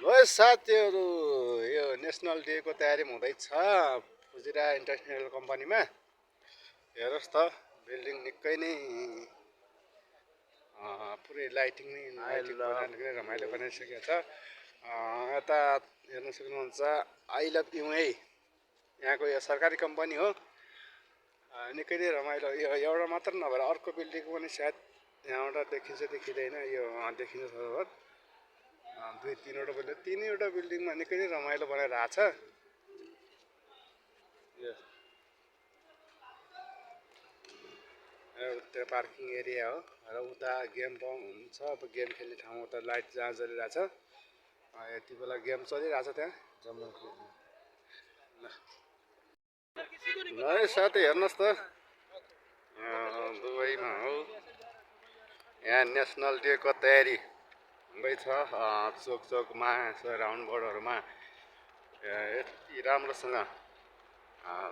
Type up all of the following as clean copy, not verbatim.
ल साथीहरू, यो नेसनल डेको तयारी हुँदैछ फुजिरा इन्टरनेसनल कम्पनीमा। हेरोस् त, बिल्डिङ निकै नै पुरै लाइटिङ बनाएर रमाइलो बनाइसकेको छ। यता हेर्न सक्नुहुन्छ, आई लभ यु है, यहाँको यो सरकारी कम्पनी हो। निकै नै रमाइलो। यो एउटा मात्र नभएर अर्को बिल्डिङ पनि सायद यहाँबाट देखिन्छ देखिँदैन, यो देखिन्छ थोरै। दुई तिनवटा बिल्डिङ, तिनवटा बिल्डिङमा निकै नै रमाइलो बनाइरहेछ। यो त्यो पार्किङ एरिया हो र उता गेम हुन्छ। अब गेम खेल्ने ठाउँ उता लाइट जहाँ जलिरहेछ, यति बेला गेम चलिरहेछ त्यहाँ। ल है साथी, हेर्नुहोस् त, दुबईमा हो, यहाँ नेसनल डेको तयारी हुँदैछ। चोक चोकमा राउन्ड बोर्डहरूमा यति राम्रोसँग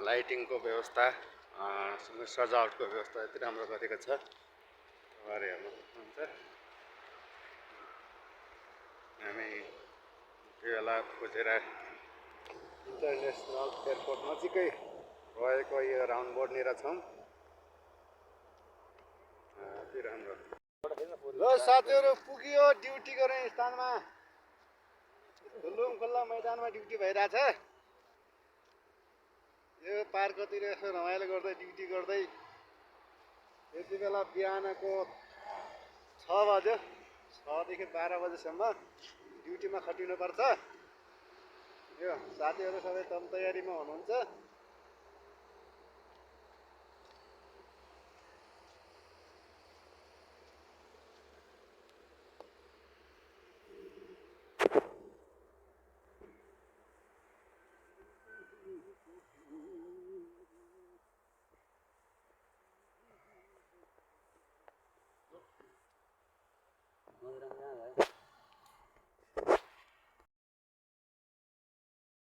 लाइटिङको व्यवस्था, सजावटको व्यवस्था यति राम्रो गरेको छ। तपाईँहरू हेर्नु सक्नुहुन्छ। हामी त्यो बेला खोजेर इन्टरनेसनल एयरपोर्ट नजिकै रहेको यो राउन्ड बोर्डनिर छौँ। अति राम्रो। ल साथीहरू, पुग्यो ड्युटी गर्ने स्थानमा। खुल्लुम खुल्ला मैदानमा ड्युटी भइरहेछ। यो पार्कतिर यसो रमाइलो गर्दै ड्युटी गर्दै यति बेला बिहानको 6 बज्यो। 6 देखि 12 बजेसम्म ड्युटीमा खटिनुपर्छ। यो साथीहरू सबै तयारीमा हुनुहुन्छ।